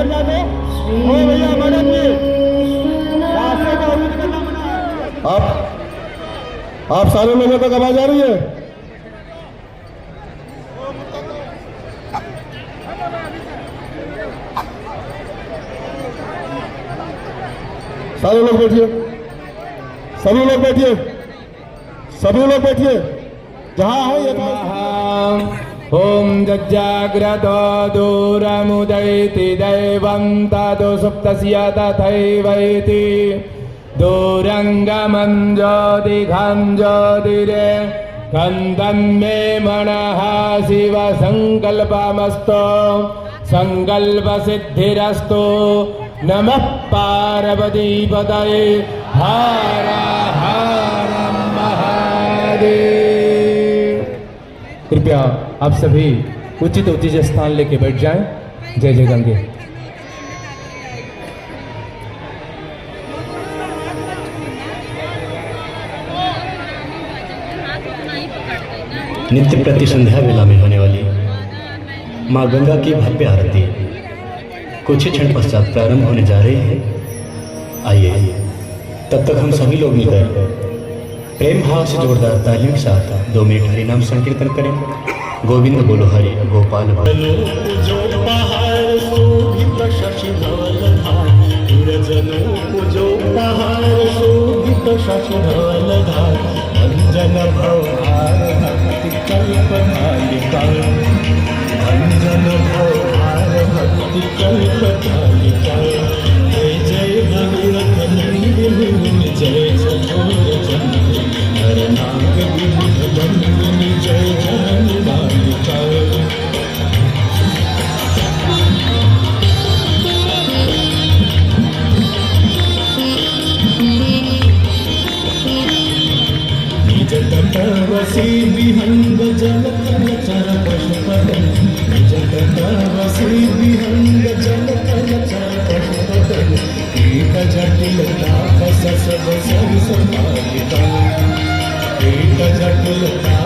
इधर जा दो। ओ भैया मैडम जी, रास्ते को अवरुद्ध करना मना है। आप सारे लोगों तक आवाज आ रही है? सारे लोग बैठिए, सभी लोग बैठिए, सभी लोग बैठिए, जहां हो ये ओम जज्जाग्रतो दूरमुदैति दैवं ततो सुप्तस्य तथैवैति दूरंगमं ज्योतिघं ज्योतिरे कन्दं मे मनः शिव संकल्पमस्तु संकल्पसिद्धिरस्तु नमः पार्वतीपतये हर हर महादेव। कृपया आप सभी उचित स्थान लेके बैठ जाएं। जय जय गंगे। नित्य प्रति संध्या वेला में होने वाली माँ गंगा की भव्य आरती कुछ ही क्षण पश्चात प्रारंभ होने जा रही है। आइए तब तक हम सभी लोग मिलकर प्रेम भाव से जोरदार तालियों के साथ 2 मिनट हरि नाम संकीर्तन करें। गोविंद बोलो हरि गोपाल बोलो। वसी विहंग जल चर पशुपति वसी विहंग जल चर पशुपति एक जटिलता सब संभालिता एक जटिलता